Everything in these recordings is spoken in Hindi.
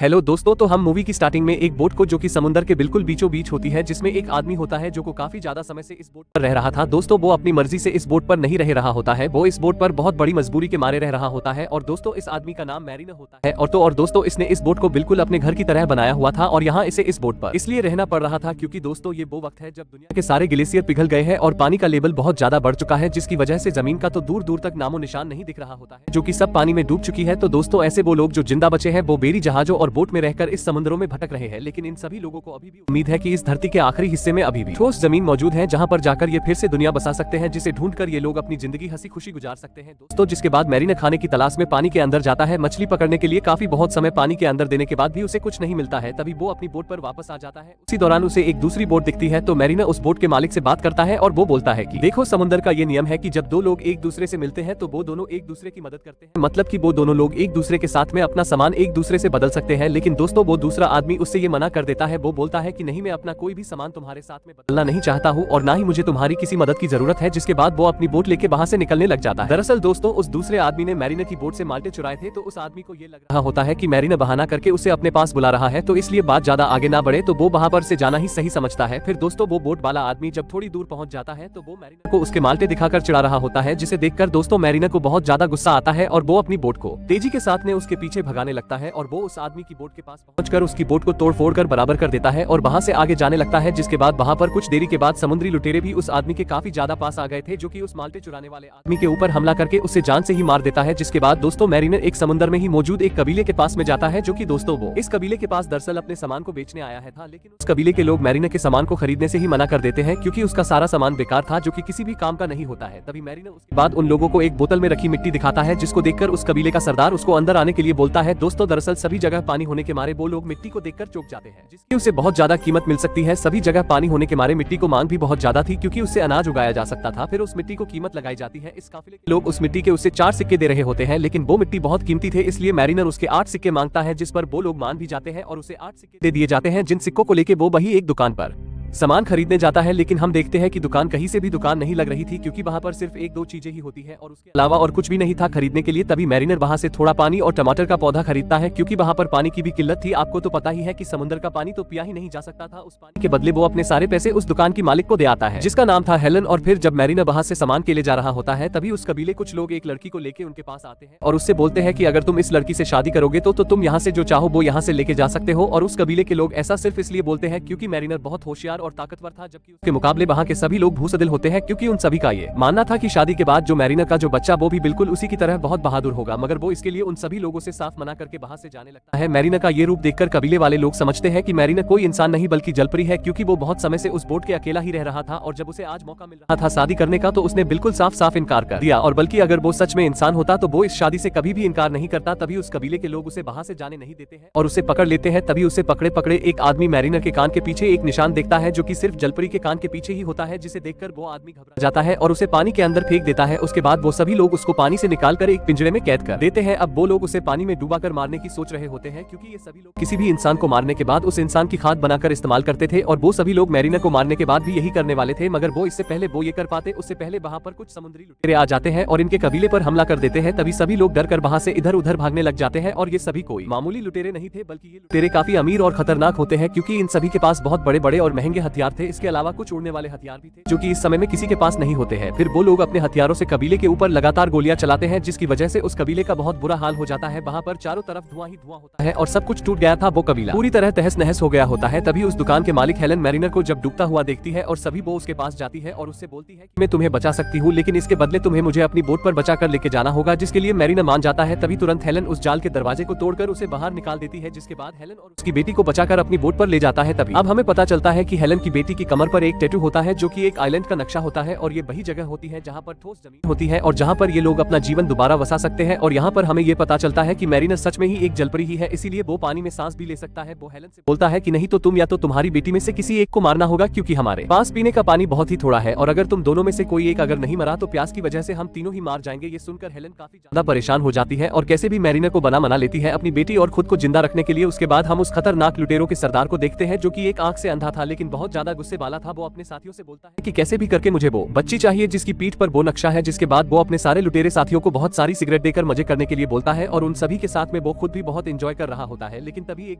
हेलो दोस्तों, तो हम मूवी की स्टार्टिंग में एक बोट को जो कि समुंदर के बिल्कुल बीचों बीच होती है, जिसमें एक आदमी होता है जो को काफी ज्यादा समय से इस बोट पर रह रहा था। दोस्तों वो अपनी मर्जी से इस बोट पर नहीं रह रहा होता है, वो इस बोट पर बहुत बड़ी मजबूरी के मारे रह रहा होता है। और दोस्तों इस आदमी का नाम मैरिना होता है। और दोस्तों इसने इस बोट को बिल्कुल अपने घर की तरह बनाया हुआ था और यहाँ इसे इस बोट पर इसलिए रहना पड़ रहा था क्योंकि दोस्तों ये वो वक्त है जब दुनिया के सारे ग्लेशियर पिघल गए हैं और पानी का लेवल बहुत ज्यादा बढ़ चुका है, जिसकी वजह से जमीन का तो दूर दूर तक नामो निशान नहीं दिख रहा होता है, जो कि सब पानी में डूब चुकी है। तो दोस्तों ऐसे वो लोग जो जिंदा बचे हैं वो बेरी जहाजों और बोट में रहकर इस समुद्रों में भटक रहे हैं, लेकिन इन सभी लोगों को अभी भी उम्मीद है कि इस धरती के आखिरी हिस्से में अभी भी ठोस जमीन मौजूद है जहां पर जाकर ये फिर से दुनिया बसा सकते हैं, जिसे ढूंढकर ये लोग अपनी जिंदगी हंसी खुशी गुजार सकते हैं। दोस्तों जिसके बाद मैरिना खाने की तलाश में पानी के अंदर जाता है, मछली पकड़ने के लिए काफी बहुत समय पानी के अंदर देने के बाद भी उसे कुछ नहीं मिलता है। तभी वो अपनी बोट पर वापस आ जाता है। उसी दौरान उसे एक दूसरी बोट दिखती है, तो मैरिना उस बोट के मालिक से बात करता है और वो बोलता है कि देखो समुद्र का ये नियम है कि जब दो लोग एक दूसरे से मिलते हैं तो वो दोनों एक दूसरे की मदद करते हैं, मतलब कि वो दोनों लोग एक दूसरे के साथ में अपना सामान एक दूसरे से बदल सकते हैं। लेकिन दोस्तों वो दूसरा आदमी उससे ये मना कर देता है। वो बोलता है कि नहीं, मैं अपना कोई भी सामान तुम्हारे साथ में बदलना नहीं चाहता हूँ और ना ही मुझे तुम्हारी किसी मदद की जरूरत है। जिसके बाद वो अपनी बोट लेके वहाँ से निकलने लग जाता है। दरअसल दोस्तों उस दूसरे आदमी ने मैरिना की बोट से माल्टे चुराए थे, तो उस आदमी को ये लग रहा होता है कि मैरिना बहाना करके उसे अपने पास बुला रहा है, तो इसलिए बात ज्यादा आगे ना बढ़े, तो वो वहाँ पर से जाना ही सही समझता है। फिर दोस्तों वो बोट वाला आदमी जब थोड़ी दूर पहुँच जाता है तो वो मैरिना को उसके माल्टे दिखाकर चिढ़ा रहा होता है, जिसे देखकर दोस्तों मैरिना को बहुत ज्यादा गुस्सा आता है और वो अपनी बोट को तेजी के साथ में उसके पीछे भगाने लगता है और वो उस आदमी की बोट के पास पहुंचकर उसकी बोट को तोड़ फोड़ कर बराबर कर देता है और वहां से आगे जाने लगता है। जिसके बाद वहां पर कुछ देरी के बाद समुद्री लुटेरे भी उस आदमी के काफी ज्यादा पास आ गए थे, जो कि उस माल्टे चुराने वाले आदमी के ऊपर हमला करके उसे जान से ही मार देता है। जिसके बाद दोस्तों मैरिना एक समुद्र में ही मौजूद एक कबीले के पास में जाता है, जो कि दोस्तों वो इस कबीले के पास दरअसल अपने सामान को बेचने आया है था, लेकिन उस कबीले के लोग मैरिना के सामान को खरीदने से ही मना कर देते हैं क्योंकि उसका सारा सामान बेकार था, जो कि किसी भी काम का नहीं होता है। तभी मैरिना उसके बाद उन लोगों को एक बोतल में रखी मिट्टी दिखाता है, जिसको देखकर उस कबीले का सरदार उसको अंदर आने के लिए बोलता है। दोस्तों दरअसल सभी जगह पानी होने के मारे वो लोग मिट्टी को देखकर चौंक जाते हैं, जिसकी उसे बहुत ज्यादा कीमत मिल सकती है। सभी जगह पानी होने के मारे मिट्टी को मांग भी बहुत ज्यादा थी क्योंकि उससे अनाज उगाया जा सकता था। फिर उस मिट्टी को कीमत लगाई जाती है। इस काफिले के लोग उस मिट्टी के उससे 4 सिक्के दे रहे होते हैं, लेकिन वो मिट्टी बहुत कीमती थे, इसलिए मैरिना उसके 8 सिक्के मांगता है, जिस पर वो लोग मान भी जाते हैं और उसे 8 सिक्के दे दिए जाते हैं, जिन सिक्कों को लेके वो वही एक दुकान पर सामान खरीदने जाता है। लेकिन हम देखते हैं कि दुकान कहीं से भी दुकान नहीं लग रही थी क्योंकि वहां पर सिर्फ एक दो चीजें ही होती है और उसके अलावा और कुछ भी नहीं था खरीदने के लिए। तभी मैरिना वहां से थोड़ा पानी और टमाटर का पौधा खरीदता है क्योंकि वहां पर पानी की भी किल्लत थी। आपको तो पता ही है कि समुद्र का पानी तो पिया ही नहीं जा सकता था। उस पानी के बदले वो अपने सारे पैसे उस दुकान की मालिक को दे आता है, जिसका नाम था हेलन। और फिर जब मैरिना वहां से सामान के लिए जा रहा होता है, तभी उस कबीले कुछ लोग एक लड़की को लेके उनके पास आते हैं और उससे बोलते हैं कि अगर तुम इस लड़की से शादी करोगे तो तुम यहाँ से जो चाहो वो यहाँ से लेके जा सकते हो। और उस कबीले के लोग ऐसा सिर्फ इसलिए बोलते हैं क्योंकि मैरिना बहुत होशियार और ताकतवर था, जबकि उसके मुकाबले वहाँ के सभी लोग भूसदिल होते हैं क्योंकि उन सभी का ये मानना था कि शादी के बाद जो मैरिना का जो बच्चा वो भी बिल्कुल उसी की तरह बहुत बहादुर होगा। मगर वो इसके लिए उन सभी लोगों से साफ मना करके वहाँ से जाने लगता है। मैरिना का ये रूप देखकर कबीले वाले लोग समझते हैं कि मैरिना कोई इंसान नहीं बल्कि जलपरी है, क्योंकि वो बहुत समय से उस बोट के अकेला ही रह रहा था और जब उसे आज मौका मिल रहा था शादी करने का तो उसने बिल्कुल साफ साफ इनकार कर दिया। और बल्कि अगर वो सच में इंसान होता तो वो इस शादी से कभी भी इनकार नहीं करता। तभी उस कबीले के लोग उसे वहाँ से जाने नहीं देते हैं और उसे पकड़ लेते हैं। तभी उसे पकड़े पकड़े एक आदमी मैरिना के कान के पीछे एक निशान देखता है, जो कि सिर्फ जलपरी के कान के पीछे ही होता है, जिसे देखकर वो आदमी घबरा जाता है और उसे पानी के अंदर फेंक देता है। उसके बाद वो सभी लोग उसको पानी से निकालकर एक पिंजरे में कैद कर देते हैं। अब वो लोग उसे पानी में डुबाकर मारने की सोच रहे होते हैं क्योंकि ये सभी लोग किसी भी इंसान को मारने के बाद उस इंसान की खाद बनाकर इस्तेमाल करते थे और वो सभी लोग मैरिना को मारने के बाद भी यही करने वाले थे। मगर वो इससे पहले वो ये कर पाते, उससे पहले वहाँ पर कुछ समुद्री लुटेरे आ जाते हैं और इनके कबीले पर हमला कर देते हैं। तभी सभी लोग डर कर वहाँ से इधर उधर भागने लग जाते हैं और ये सभी कोई मामूली लुटेरे नहीं थे, बल्कि ये लुटेरे काफी अमीर और खतरनाक होते हैं क्योंकि इन सभी के पास बहुत बड़े बड़े और महंगे हथियार थे। इसके अलावा कुछ उड़ने वाले हथियार भी थे, जो कि इस समय में किसी के पास नहीं होते हैं। फिर वो लोग अपने हथियारों से कबीले के ऊपर लगातार गोलियां चलाते हैं, जिसकी वजह से उस कबीले का बहुत बुरा हाल हो जाता है। वहाँ पर चारों तरफ धुआं ही धुआं होता है और सब कुछ टूट गया था। वो कबीला पूरी तरह तहस नहस हो गया होता है। तभी उस दुकान के मालिक हेलन मैरिना को जब डूबता हुआ देखती है और सभी वो उसके पास जाती है और उससे बोलती है कि मैं तुम्हें बचा सकती हूँ, लेकिन इसके बदले तुम्हें मुझे अपनी बोट पर बचा कर लेके जाना होगा, जिसके लिए मैरिना मान जाता है। तभी तुरंत हेलन उस जाल के दरवाजे को तोड़कर उसे बाहर निकाल देती है, जिसके बाद हेलन और उसकी बेटी को बचाकर अपनी बोट पर ले जाता है। तभी अब हमें पता चलता है कि हेलन की बेटी की कमर पर एक टैटू होता है, जो कि एक आइलैंड का नक्शा होता है और ये वही जगह होती है जहाँ पर ठोस जमीन होती है और जहाँ पर ये लोग अपना जीवन दोबारा बसा सकते हैं। और यहाँ पर हमें ये पता चलता है कि मैरिना सच में ही एक जलपरी ही है, इसीलिए वो पानी में सांस भी ले सकता है। वो हेलन से बोलता है कि नहीं तो तुम या तो तुम्हारी बेटी में से किसी एक को मारना होगा, क्योंकि हमारे पास पीने का पानी बहुत ही थोड़ा है और अगर तुम दोनों में से कोई एक अगर नहीं मरा तो प्यास की वजह से हम तीनों ही मार जाएंगे। ये सुनकर हेलन काफी ज्यादा परेशान हो जाती है और कैसे भी मैरिना को बना मना लेती है अपनी बेटी और खुद को जिंदा रखने के लिए। उसके बाद हम उस खतरनाक लुटेरों के सरदार को देखते हैं, जो कि एक आंख से अंधा था लेकिन बहुत बहुत ज्यादा गुस्से वाला था। वो अपने साथियों से बोलता है कि कैसे भी करके मुझे वो बच्ची चाहिए जिसकी पीठ पर वो नक्शा है। जिसके बाद वो अपने सारे लुटेरे साथियों को बहुत सारी सिगरेट देकर मजे करने के लिए बोलता है और उन सभी के साथ में वो खुद भी बहुत एंजॉय कर रहा होता है। लेकिन तभी एक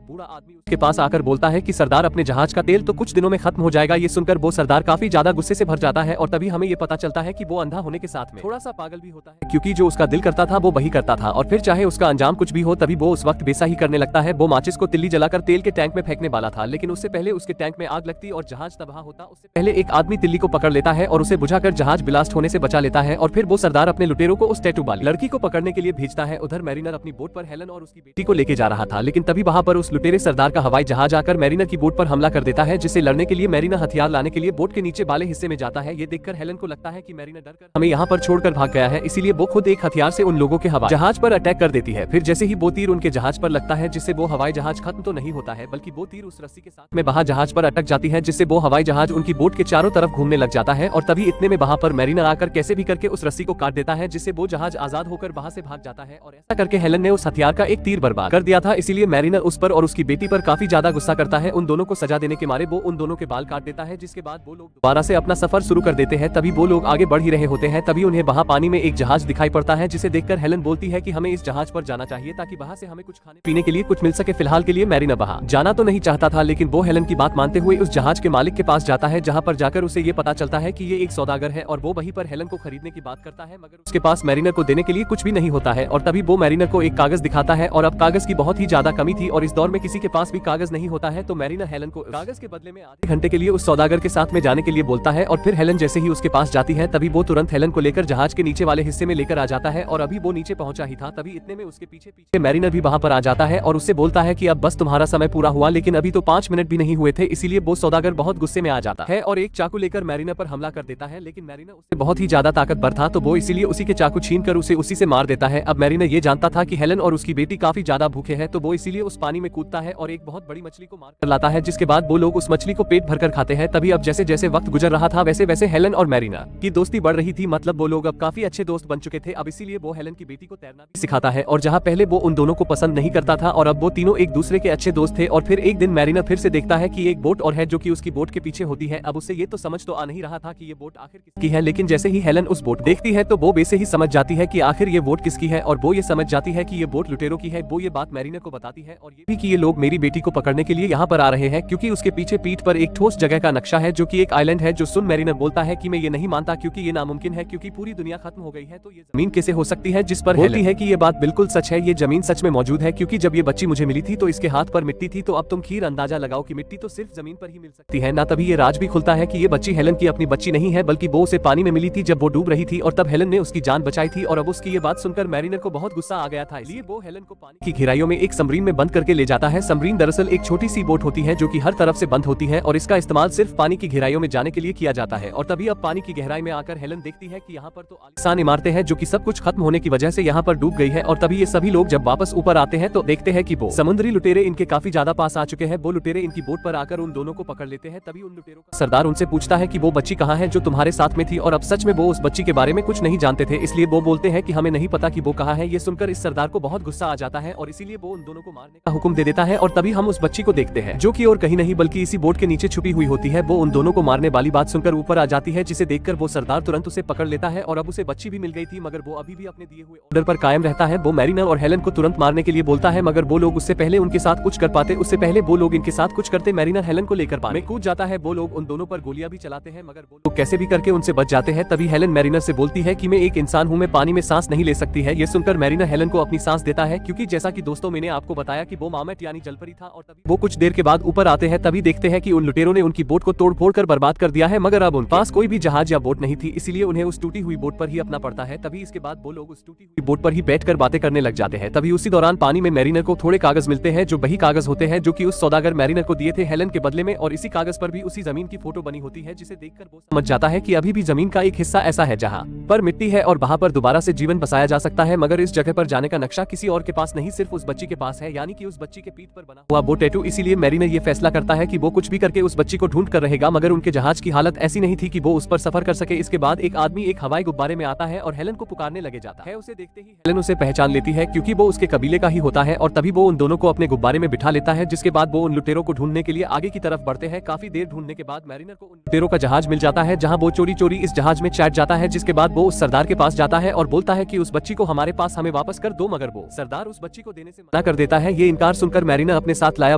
बूढ़ा आदमी उसके पास आकर बोलता है कि सरदार, अपने जहाज का तेल तो कुछ दिनों में खत्म हो जाएगा। ये सुनकर वो सरदार काफी ज्यादा गुस्से से भर जाता है और तभी हमें ये पता चलता है कि वो अंधा होने के साथ में थोड़ा सा पागल भी होता है, क्योंकि जो उसका दिल करता था वो वही करता था और फिर चाहे उसका अंजाम कुछ भी हो तभी वो उस वक्त वैसा ही करने लगता है। वो माचिस को तिल्ली जलाकर तेल के टैंक में फेंकने वाला था, लेकिन उससे पहले उसके टैंक में आग लगती और जहाज तबाह होता। उससे पहले एक आदमी तिल्ली को पकड़ लेता है और उसे बुझाकर जहाज ब्लास्ट होने से बचा लेता है और फिर वो सरदार अपने लुटेरों को उस टैटू वाली लड़की को पकड़ने के लिए भेजता है। उधर मैरिनर अपनी बोट पर हेलन और उसकी बेटी को लेके जा रहा था, लेकिन तभी वहां पर उस लुटेरे सरदार का हवाई जहाज आकर मैरिनर की बोट पर हमला कर देता है, जिससे लड़ने के लिए मैरिनर हथियार लाने के लिए बोट के नीचे वाले हिस्से में जाता है। ये देखकर हेलन को लगता है कि मैरिनर डरकर हमें यहाँ पर छोड़कर भाग गया है, इसीलिए वो खुद एक हथियार से उन लोगों के हवाई जहाज पर अटैक कर देती है। फिर जैसे ही वो तीर उनके जहाज पर लगता है, जिससे वो हवाई जहाज खत्म तो नहीं होता है, बल्कि वो तीर उस रस्सी के साथ में वहां जहाज पर अटक जाती है, जिससे वो हवाई जहाज उनकी बोट के चारों तरफ घूमने लग जाता है। और तभी इतने में वहां पर मैरिनर आकर कैसे भी करके उस रस्सी को काट देता है, जिससे वो जहाज आजाद होकर वहां से भाग जाता है। और ऐसा करके हेलन ने उस हथियार का एक तीर बर्बाद कर दिया था, इसीलिए मैरिनर उस पर और उसकी बेटी पर काफी ज्यादा गुस्सा करता है। उन दोनों को सजा देने के मारे वो उन दोनों के बाल काट देता है, जिसके बाद वो लोग दोबारा से अपना सफर शुरू कर देते हैं। तभी वो लोग आगे बढ़ ही रहे होते हैं, तभी उन्हें वहां पानी में एक जहाज दिखाई पड़ता है, जिसे देखकर हेलन बोलती है कि हमें इस जहाज पर जाना चाहिए ताकि वहां से हमें कुछ खाने पीने के लिए कुछ मिल सके। फिलहाल के लिए मैरिनर वहां जाना तो नहीं चाहता था, लेकिन वो हेलन की बात मानते हुए उस जहाज के मालिक के पास जाता है, जहां पर जाकर उसे ये पता चलता है कि ये एक सौदागर है और वो वहीं पर हेलन को खरीदने की बात करता है, मगर उसके पास मैरिनर को देने के लिए कुछ भी नहीं होता है। और तभी वो मैरिनर को एक कागज दिखाता है और अब कागज की बहुत ही ज्यादा कमी थी और इस दौर में किसी के पास भी कागज नहीं होता है, तो मैरिनर हेलन को कागज के बदले में आधे घंटे के लिए उस सौदागर के साथ में जाने के लिए बोलता है। और फिर हेलन जैसे ही उसके पास जाती है, तभी वो तुरंत हेलन को लेकर जहाज के नीचे वाले हिस्से में लेकर आ जाता है। और अभी वो नीचे पहुंचा ही था, तभी इतने में उसके पीछे पीछे मैरिनर भी वहां पर आ जाता है और उससे बोलता है कि अब बस तुम्हारा समय पूरा हुआ, लेकिन अभी तो 5 मिनट भी नहीं हुए थे। इसीलिए वो सौदागर बहुत गुस्से में आ जाता है और एक चाकू लेकर मैरिनर पर हमला कर देता है, लेकिन मैरिनर उससे बहुत ही ज्यादा ताकतवर था, तो वो इसीलिए उसी के चाकू छीन कर उसे उसी से मार देता है। अब मैरिनर ये जानता था कि हेलन और उसकी बेटी काफी ज्यादा भूखे हैं, तो वो इसीलिए उस पानी में कूदता है और एक बहुत बड़ी मछली को मार कर लाता है, जिसके बाद वो लोग उस मछली को पेट भरकर खाते हैं। तभी अब जैसे जैसे वक्त गुजर रहा था, वैसे वैसे हेलन और मैरिनर की दोस्ती बढ़ रही थी, मतलब वो लोग अब काफी अच्छे दोस्त बन चुके थे। अब इसीलिए वो हेलन की बेटी को तैरना भी सिखाता है, और जहाँ पहले वो उन दोनों को पसंद नहीं करता था और अब वो तीनों एक दूसरे के अच्छे दोस्त थे। और फिर एक दिन मैरिनर फिर से देखता है कि एक बोट और है जो कि उसकी बोट के पीछे होती है। अब उसे ये तो समझ तो आ नहीं रहा था कि ये बोट आखिर किसकी है, लेकिन जैसे ही हेलन उस बोट देखती है तो वो वैसे ही समझ जाती है कि आखिर ये बोट किसकी है, और वो ये समझ जाती है कि ये बोट लुटेरों की है। वो ये बात मैरिनर को बताती है और ये भी कि ये लोग मेरी बेटी को पकड़ने के लिए यहाँ पर आ रहे हैं, क्योंकि उसके पीछे पीठ पर एक ठोस जगह का नक्शा है जो कि एक आइलैंड है। जो सुन मैरिनर बोलता है कि मैं ये नहीं मानता, क्योंकि ये नामुमकिन है, क्योंकि पूरी दुनिया खत्म हो गई है, तो ये जमीन कैसे हो सकती है। जिस पर बोलती है कि ये बात बिल्कुल सच है, ये जमीन सच में मौजूद है, क्योंकि जब ये बच्ची मुझे मिली थी तो इसके हाथ पर मिट्टी थी, तो अब तुम खीर अंदाजा लगाओ कि मिट्टी तो सिर्फ जमीन पर ही मिल सकती है ना। तभी ये राज भी खुलता है कि ये बच्ची हेलन की अपनी बच्ची नहीं है, बल्कि वो उसे पानी में मिली थी जब वो डूब रही थी, और तब हेलन ने उसकी जान बचाई थी। और अब उसकी ये बात सुनकर मैरिनर को बहुत गुस्सा आ गया था, इसलिए वो हेलन को पानी की गहराइयों में एक सबमरीन में बंद करके ले जाता है। सबमरीन दरअसल एक छोटी सी बोट होती है जो कि हर तरफ से बंद होती है और इसका इस्तेमाल सिर्फ पानी की गहराइयों में जाने के लिए किया जाता है। और तभी अब पानी की गहराई में आकर हेलन देखती है कि यहाँ पर तो आलीशान इमारतें हैं जो कि सब कुछ खत्म होने की वजह से यहाँ पर डूब गई है। और तभी ये सभी लोग जब वापस ऊपर आते हैं तो देखते हैं कि वो समुद्री लुटेरे इनके काफी ज्यादा पास आ चुके हैं। वो लुटेरे इनकी बोट पर आकर उन दोनों को पकड़ लेते हैं। तभी उन लुटेरों का सरदार उनसे पूछता है कि वो बच्ची कहाँ है जो तुम्हारे साथ में थी, और अब सच में वो उस बच्ची के बारे में कुछ नहीं जानते थे, इसलिए वो बोलते हैं कि हमें नहीं पता कि वो कहाँ है। ये सुनकर इस सरदार को बहुत गुस्सा आ जाता है और इसीलिए वो उन दोनों को मारने का हुक्म दे देता है। और तभी हम उस बच्ची को देखते हैं जो कि और कहीं नहीं बल्कि इसी बोट के नीचे छुपी हुई होती है। वो उन दोनों को मारने वाली बात सुनकर ऊपर आ जाती है, जिसे देखकर वो सरदार तुरंत उसे पकड़ लेता है। और अब उसे बच्ची भी मिल गई थी, मगर वो अभी भी अपने दिए हुए ऑर्डर पर कायम रहता है। वो मैरिनर और हेलन को तुरंत मारने के लिए बोलता है, मगर वो लोग उससे पहले उनके साथ कुछ कर पाते, उससे पहले वो लोग इनके साथ कुछ करते। मैरिनर हेलन को लेकर पानी में कूद जाता है। वो लोग उन दोनों पर गोलियां भी चलाते हैं, मगर वो लोग कैसे भी करके उनसे बच जाते हैं। तभी हेलन मैरिनर से बोलती है कि मैं एक इंसान हूँ, मैं पानी में सांस नहीं ले सकती है। ये सुनकर मैरिनर हेलन को अपनी सांस देता है, क्योंकि जैसा कि दोस्तों मैंने आपको बताया कि वो मामेट यानी जलपरी था। और तभी वो कुछ देर के बाद ऊपर आते हैं, तभी देखते हैं कि उन लुटेरों ने उनकी बोट को तोड़ फोड़ कर बर्बाद कर दिया है, मगर अब उनके पास कोई भी जहाज या बोट नहीं थी, इसीलिए उन्हें उस टूटी हुई बोट पर ही अपना पड़ता है। तभी इसके बाद वो लोग उस टूटी हुई बोट पर ही बैठकर बातें करने लग जाते हैं। तभी उसी दौरान पानी में मैरिनर को थोड़े कागज मिलते हैं जो वही कागज होते हैं जो कि उस सौदागर मैरिनर को दिए थे हेलन के बदले में, और इसी कागज पर भी उसी जमीन की फोटो बनी होती है, जिसे देखकर वो समझ जाता है कि अभी भी जमीन का एक हिस्सा ऐसा है जहाँ पर मिट्टी है और वहाँ पर दोबारा से जीवन बसाया जा सकता है। मगर इस जगह पर जाने का नक्शा किसी और के पास नहीं, सिर्फ उस बच्ची के पास है, यानी कि उस बच्ची के पीठ पर बना हुआ वो टैटू। इसीलिए मैरिनर ये फैसला करता है कि वो कुछ भी करके उस बच्ची को ढूंढ कर रहेगा, मगर उनके जहाज की हालत ऐसी नहीं थी कि वो उस पर सफर कर सके। इसके बाद एक आदमी एक हवाई गुब्बारे में आता है और हेलन को पुकारने लगे जाता है। उसे देखते ही हेलन उसे पहचान लेती है, क्योंकि वो उसके कबीले का ही होता है। और तभी वो उन दोनों को अपने गुब्बारे में बिठा लेता है, जिसके बाद वो उन लुटेरों को ढूंढने के लिए आगे की तरफ बढ़ता करते हैं। काफी देर ढूंढने के बाद मैरिनर को उन लुटेरों का जहाज मिल जाता है, जहां वो चोरी चोरी इस जहाज में चैट जाता है। जिसके बाद वो उस सरदार के पास जाता है और बोलता है कि उस बच्ची को हमारे पास हमें वापस कर दो, मगर वो सरदार उस बच्ची को देने से मना कर देता है। ये इनकार सुनकर मैरिनर अपने साथ लाया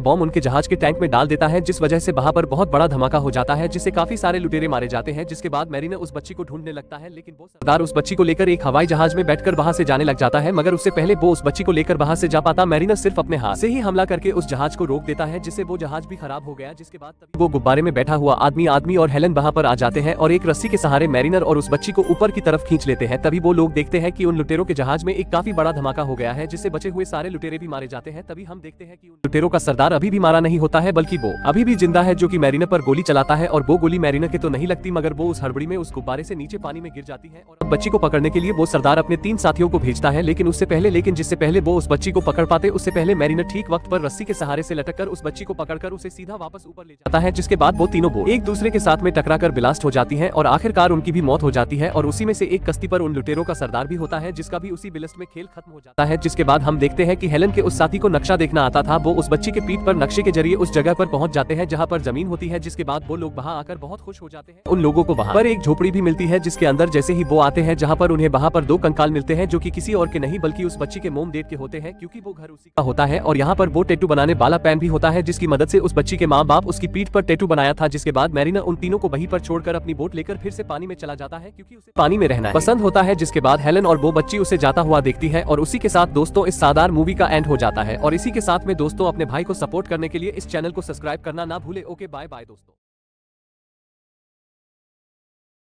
बॉम्ब उनके जहाज के टैंक में डाल देता है, जिस वजह से वहां पर बहुत बड़ा धमाका हो जाता है, जिससे काफी सारे लुटेरे मारे जाते हैं। जिसके बाद मैरिनर उस बच्ची को ढूंढने लगता है, लेकिन वो सरदार उस बच्ची को लेकर एक हवाई जहाज में बैठकर वहां से जाने लग जाता है, मगर उससे पहले वो उस बच्ची को लेकर वहां से जा पाता। मैरिनर सिर्फ अपने हाथ से ही हमला करके उस जहाज को रोक देता है, जिससे वो जहाज भी खराब हो गया। जिसके बाद वो गुब्बारे में बैठा हुआ आदमी और हेलन वहां पर आ जाते हैं और एक रस्सी के सहारे मैरिनर और उस बच्ची को ऊपर की तरफ खींच लेते हैं। तभी वो लोग देखते हैं कि उन लुटेरों के जहाज में एक काफी बड़ा धमाका हो गया है, जिससे बचे हुए सारे लुटेरे भी मारे जाते हैं। तभी हम देखते हैं कि उन लुटेरों का सरदार अभी भी मारा नहीं होता है, बल्कि वो अभी भी जिंदा है, जो कि मैरिनर पर गोली चलाता है। और वो गोली मैरिनर के तो नहीं लगती, मगर वो उस हड़बड़ी में उस गुब्बारे से नीचे पानी में गिर जाती है। और बच्ची को पकड़ने के लिए वो सरदार अपने 3 साथियों को भेजता है, लेकिन जिससे पहले वो उस बच्ची को पकड़ पाते, उससे पहले मैरिनर ठीक वक्त पर रस्सी के सहारे से लटक कर उस बच्ची को पकड़कर उसे सीधा वापस ऊपर ले जाता है। जिसके बाद वो तीनों बोट एक दूसरे के साथ में टकराकर ब्लास्ट हो जाती हैं और आखिरकार उनकी भी मौत हो जाती है। और उसी में से एक कश्ती पर उन लुटेरों का सरदार भी होता है, जिसका भी उसी ब्लास्ट में खेल खत्म हो जाता है। जिसके बाद हम देखते हैं कि हेलन के उस साथी को नक्शा देखना आता था, वो उस बच्ची के पीठ पर नक्शे के जरिए उस जगह पर पहुंच जाते हैं जहां पर जमीन होती है। जिसके बाद वो लोग वहां आकर बहुत खुश हो जाते हैं। उन लोगों को वहां पर एक झोपड़ी भी मिलती है, जिसके अंदर जैसे ही वो आते हैं, जहां पर उन्हें वहां पर 2 कंकाल मिलते हैं, जो कि किसी और के नहीं बल्कि उस बच्ची के मोम डेट के होते हैं, क्योंकि वो घर उसी का होता है। और यहाँ पर वो टैटू बनाने वाला पेन भी होता है, जिसकी मदद से उस बच्ची के माँ बाप उसकी पीठ पर टैटू बनाया था। जिसके बाद मैरिनर उन तीनों को वहीं पर छोड़कर अपनी बोट लेकर फिर से पानी में चला जाता है, क्योंकि उसे पानी में रहना पसंद होता है। जिसके बाद हेलन और वो बच्ची उसे जाता हुआ देखती है। और उसी के साथ दोस्तों इस शानदार मूवी का एंड हो जाता है। और इसी के साथ में दोस्तों अपने भाई को सपोर्ट करने के लिए इस चैनल को सब्सक्राइब करना ना भूले। ओके बाय बाय दोस्तों।